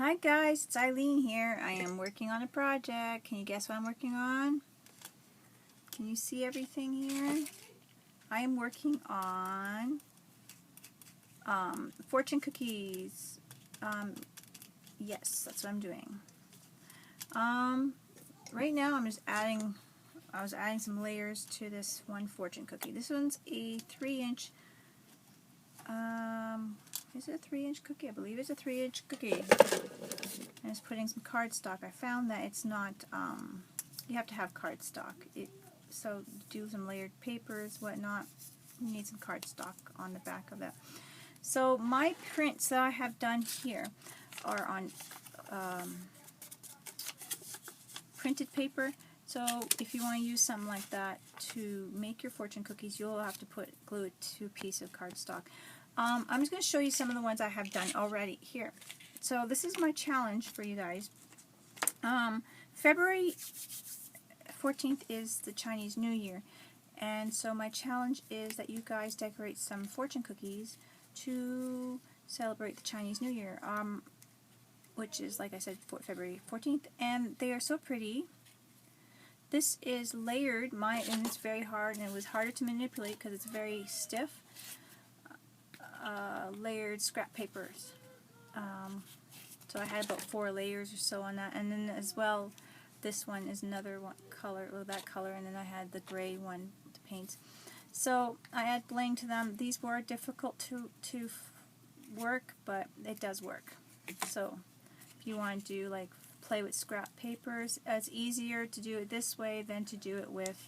Hi guys, it's Ilene here. I am working on a project. Can you guess what I'm working on? Can you see everything here? I am working on fortune cookies. Yes, that's what I'm doing. Right now I was adding some layers to this one fortune cookie. This one's a 3-inch, is it a 3-inch cookie? I believe it's a 3-inch cookie. I was putting some cardstock. I found that it's not, you have to have cardstock. So do some layered papers, whatnot, you need some cardstock on the back of that. So my prints that I have done here are on printed paper. So if you want to use something like that to make your fortune cookies, you'll have to glue it to a piece of cardstock. I'm just going to show you some of the ones I have done already here. So this is my challenge for you guys. February 14th is the Chinese New Year, and so my challenge is that you guys decorate some fortune cookies to celebrate the Chinese New Year, which is, like I said, February 14th, and they are so pretty. This is layered, and it's very hard, and it was harder to manipulate because it's very stiff. Layered scrap papers. So I had about 4 layers or so on that, and then as well, this one is another color, that color, and then I had the gray one to paint. So I add bling to them. These were difficult to work, but it does work. So if you want to do play with scrap papers, it's easier to do it this way than to do it with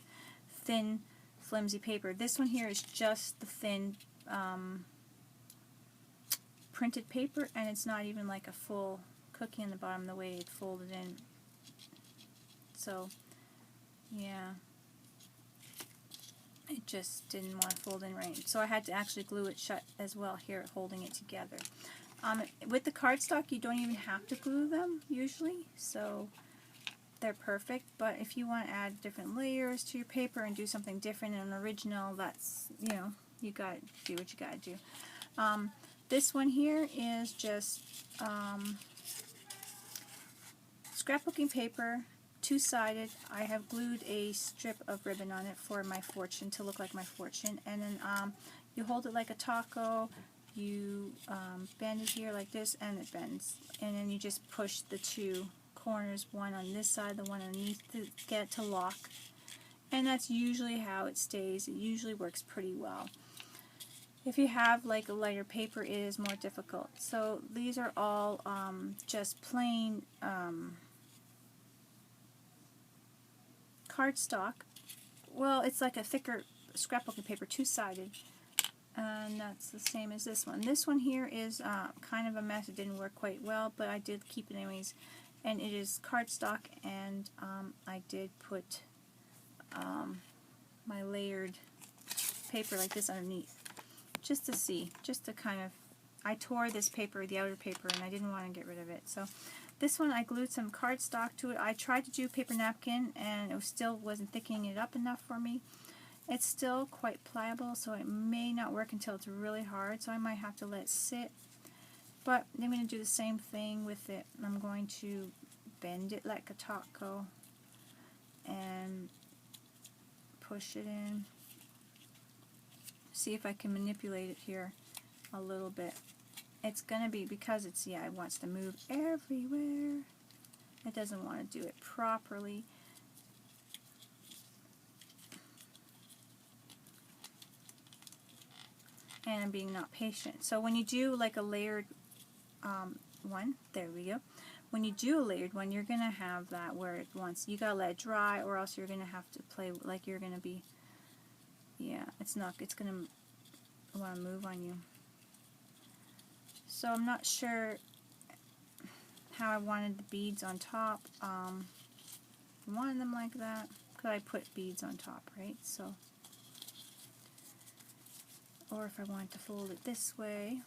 thin, flimsy paper. This one here is just the thin printed paper, and it's not even like a full cookie in the bottom the way it folded in. So yeah, it just didn't want to fold in right. So I had to actually glue it shut as well here, holding it together. With the cardstock, you don't even have to glue them usually, so they're perfect. But if you want to add different layers to your paper and do something different and original, that's, you got to do what you got to do. This one here is just scrapbooking paper, 2-sided. I have glued a strip of ribbon on it for my fortune to look like my fortune, and then you hold it like a taco. You bend it here like this, and it bends, and then you just push the 2 corners, one on this side, the one underneath, to get it to lock, and that's usually how it stays. It usually works pretty well. If you have like a lighter paper, it is more difficult. So these are all just plain cardstock. Well, it's like a thicker scrapbooking paper, 2-sided, and that's the same as this one. This one here is kind of a mess. It didn't work quite well, but I did keep it anyways. And it is cardstock, and I did put my layered paper like this underneath, just to see, just to kind of, I tore this paper, the outer paper, and I didn't want to get rid of it. So this one I glued some cardstock to it. I tried to do paper napkin, and it still wasn't thickening it up enough for me. It's still quite pliable, so it may not work until it's really hard, so I might have to let it sit. But I'm going to do the same thing with it. I'm going to bend it like a taco and push it in. See if I can manipulate it here a little bit. It's going to be, because it's, it wants to move everywhere. It doesn't want to do it properly. And I'm being not patient. So when you do like a layered one, there we go. When you do a layered one, you're going to have that where it wants, you got to let it dry, or else you're going to have to play like you're going to be, it's going to want to move on you. So I'm not sure how I wanted the beads on top. I wanted them like that, because I put beads on top, right? So, or if I wanted to fold it this way,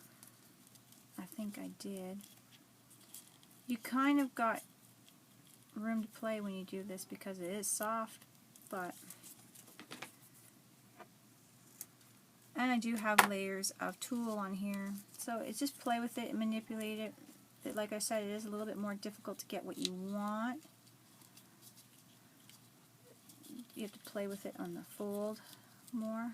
I think I did. You kind of got room to play when you do this because it is soft, but, and I do have layers of tulle on here, so it's just play with it and manipulate it. like I said, it is a little bit more difficult to get what you want. You have to play with it on the fold more.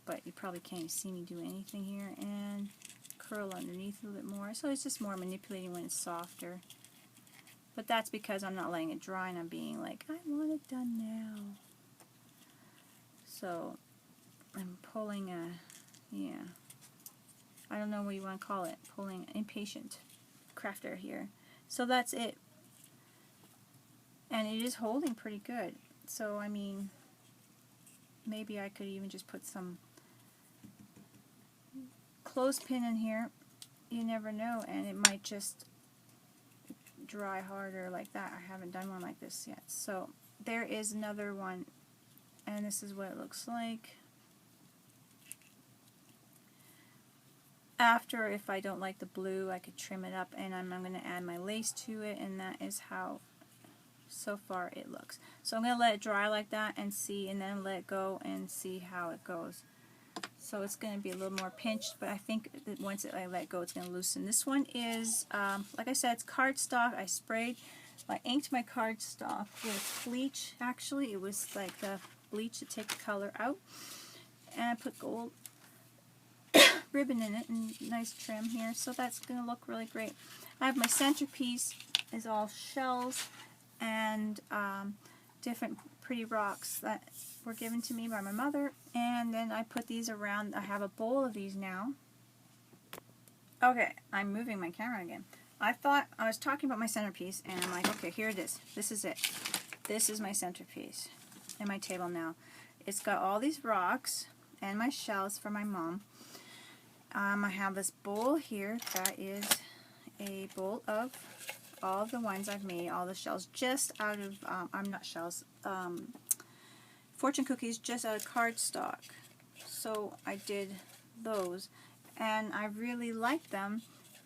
But you probably can't see me do anything here. And curl underneath a little bit more. So it's just more manipulating when it's softer. But that's because I'm not letting it dry and I'm being like, I want it done now. So I'm pulling a, yeah, I don't know what you want to call it, pulling impatient crafter here. So that's it. And it is holding pretty good. So I mean, maybe I could even just put some clothespin in here. You never know, and it might just dry harder like that. I haven't done one like this yet. So there is another one, and this is what it looks like. After, if I don't like the blue, I could trim it up, and I'm going to add my lace to it, and that is how so far it looks. So I'm going to let it dry like that and see, and then let it go and see how it goes. So it's going to be a little more pinched, but I think that once I let it go, it's going to loosen. This one is, like I said, it's cardstock. I inked my cardstock with bleach, actually. It was like the bleach to take the color out. And I put gold ribbon in it, and nice trim here. So that's going to look really great. I have my centerpiece is all shells and different pretty rocks that were given to me by my mother, and then I put these around. I have a bowl of these now. Okay, I'm moving my camera again. I was talking about my centerpiece, and I'm like, okay, here it is. This is it. This is my centerpiece and my table now. It's got all these rocks and my shells for my mom. I have this bowl here that is a bowl of all the ones I've made, all the shells, just out of, fortune cookies, just out of cardstock. So I did those, and I really liked them.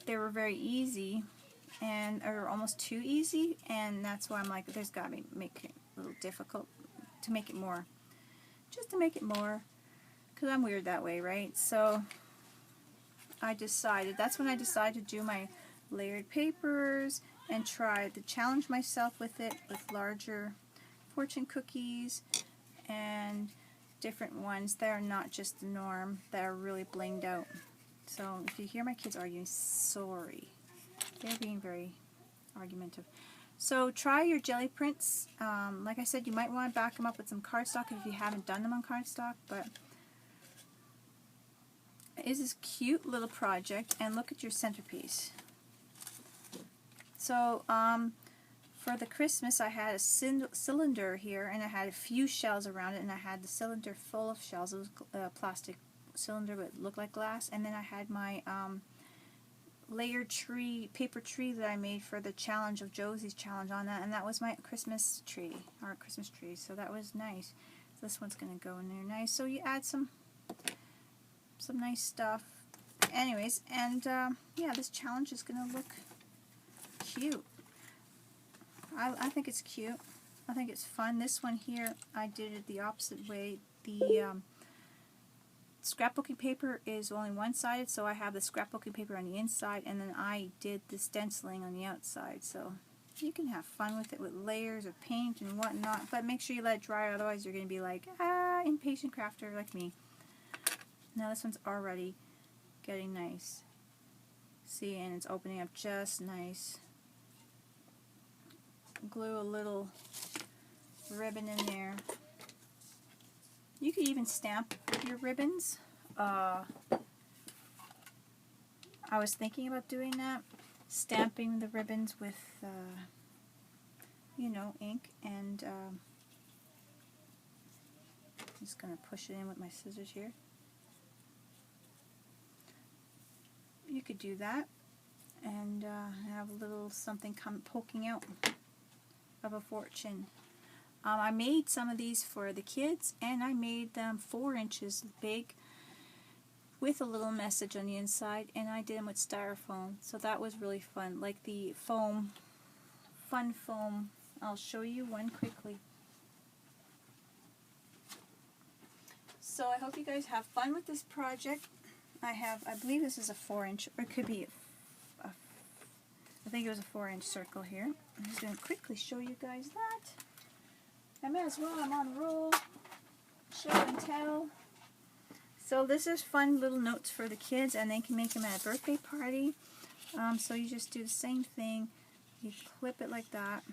They were very easy, and or almost too easy, and that's why I'm like, there's got to make it a little difficult to make it more, just to make it more, because I'm weird that way, right? So that's when I decided to do my layered papers and try to challenge myself with it, with larger fortune cookies and different ones that are not just the norm, that are really blinged out. So if you hear my kids arguing, sorry. They're being very argumentative. So try your jelly prints. Like I said, you might want to back them up with some cardstock if you haven't done them on cardstock, but it is this cute little project, and look at your centerpiece. So for the Christmas, I had a cylinder here, and I had a few shells around it, and I had the cylinder full of shells. It was a plastic cylinder, but it looked like glass. And then I had my layered paper tree that I made for the challenge of Josie's challenge on that, and that was my Christmas tree, our Christmas tree. So that was nice. This one's going to go in there nice. So you add some nice stuff. Anyways, and yeah, this challenge is going to look cute. I think it's cute. I think it's fun. This one here, I did it the opposite way. The scrapbooking paper is only one-sided, so I have the scrapbooking paper on the inside, and then I did the stenciling on the outside. So you can have fun with it with layers of paint and whatnot, but make sure you let it dry, otherwise you're going to be like, impatient crafter like me. Now this one's already getting nice. See, and it's opening up just nice. Glue a little ribbon in there. You could even stamp your ribbons. I was thinking about doing that, stamping the ribbons with, you know, ink, and I'm just going to push it in with my scissors here. You could do that, and have a little something poking out of a fortune. I made some of these for the kids, and I made them 4 inches big with a little message on the inside, and I did them with styrofoam, so that was really fun. Like the foam, fun foam. I'll show you one quickly. So I hope you guys have fun with this project, I believe this is a 4-inch, or it could be, I think it was a 4-inch circle here. I'm just going to quickly show you guys that. I may as well, I'm on a roll. Show and tell. So this is fun little notes for the kids, and they can make them at a birthday party. So you just do the same thing. You clip it like that.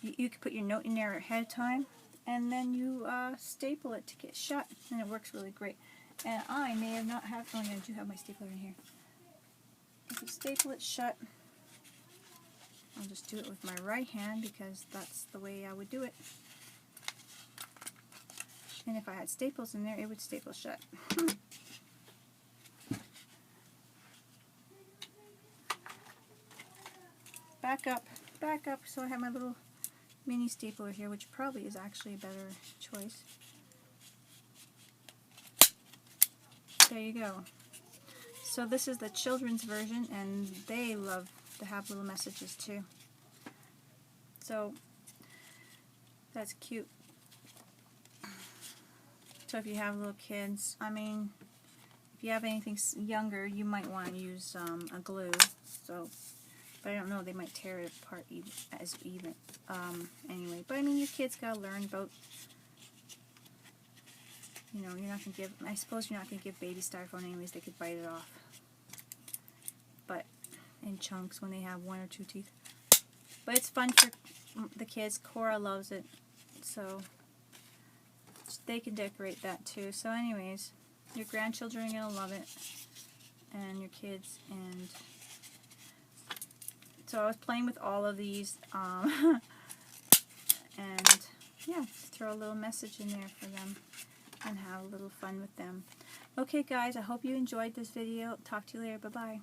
You can put your note in there ahead of time, and then you staple it to get shut, and it works really great. And I may have not have, oh yeah, I do have my stapler in here. If you staple it shut, I'll just do it with my right hand because that's the way I would do it. And if I had staples in there, it would staple shut. Back up, so I have my little mini stapler here, which probably is actually a better choice. There you go. So this is the children's version, and they love to have little messages too. So that's cute. So if you have little kids, I mean, if you have anything younger, you might want to use a glue. So, but I don't know, they might tear it apart anyway. But I mean, your kids gotta learn about, you know, you're not gonna give, I suppose you're not gonna give baby styrofoam anyways, they could bite it off. But in chunks when they have 1 or 2 teeth. But it's fun for the kids. Cora loves it, so they can decorate that too. So anyways, your grandchildren are gonna love it, and your kids. And so I was playing with all of these, and yeah, throw a little message in there for them and have a little fun with them. Okay guys, I hope you enjoyed this video. Talk to you later. Bye bye.